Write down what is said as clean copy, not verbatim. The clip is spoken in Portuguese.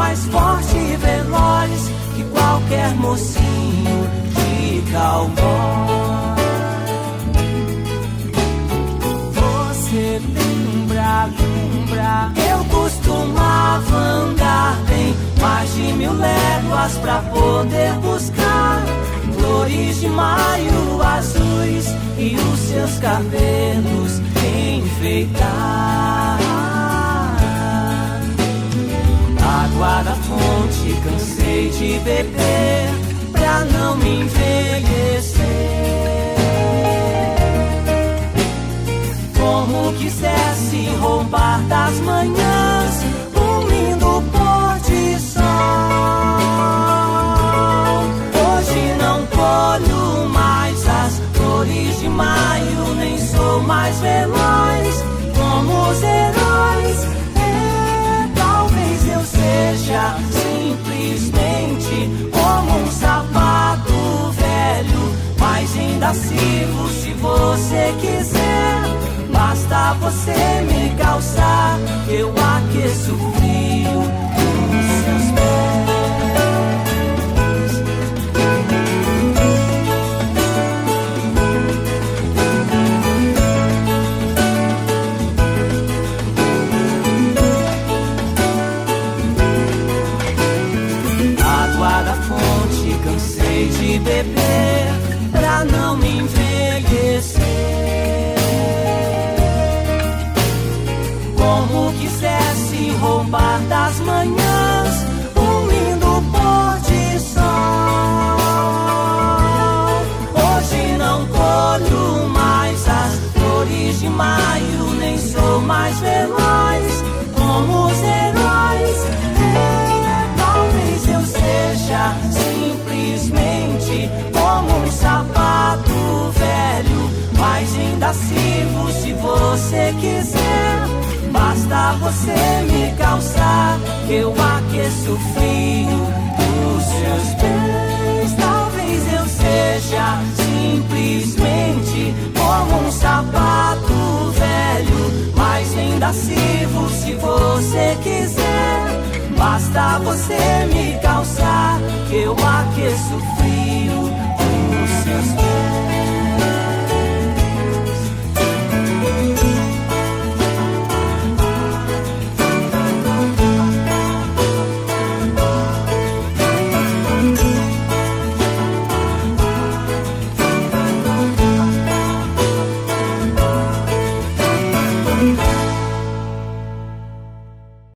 mais forte e veloz que qualquer mocinho de cowboy. Você lembra, eu costumava andar bem mais de 1000 léguas pra poder buscar flores de maio azuis e os seus cabelos enfeitar. Água da fonte cansei de beber pra não me envelhecer. Como quisesse roubar das manhãs um lindo pôr de sol. Hoje não colho mais as flores de maio, nem sou mais veloz como os heróis. Talvez eu seja simplesmente como um sapato velho, mas ainda sirvo se você quiser. Basta você me calçar, eu aqueço o frio dos seus pés. Água da fonte cansei de beber pra não me envelhecer. Como quisesse roubar das manhãs um lindo pôr de sol. Hoje não colho mais as flores de maio, nem sou mais veloz como os heróis. Talvez eu seja simplesmente como um sapato velho, mas ainda sirvo se você quiser. Basta você me calçar, eu aqueço o frio dos seus pés. Talvez eu seja simplesmente como um sapato velho, mas ainda sirvo se você quiser. Basta você me calçar, eu aqueço o frio dos seus pés.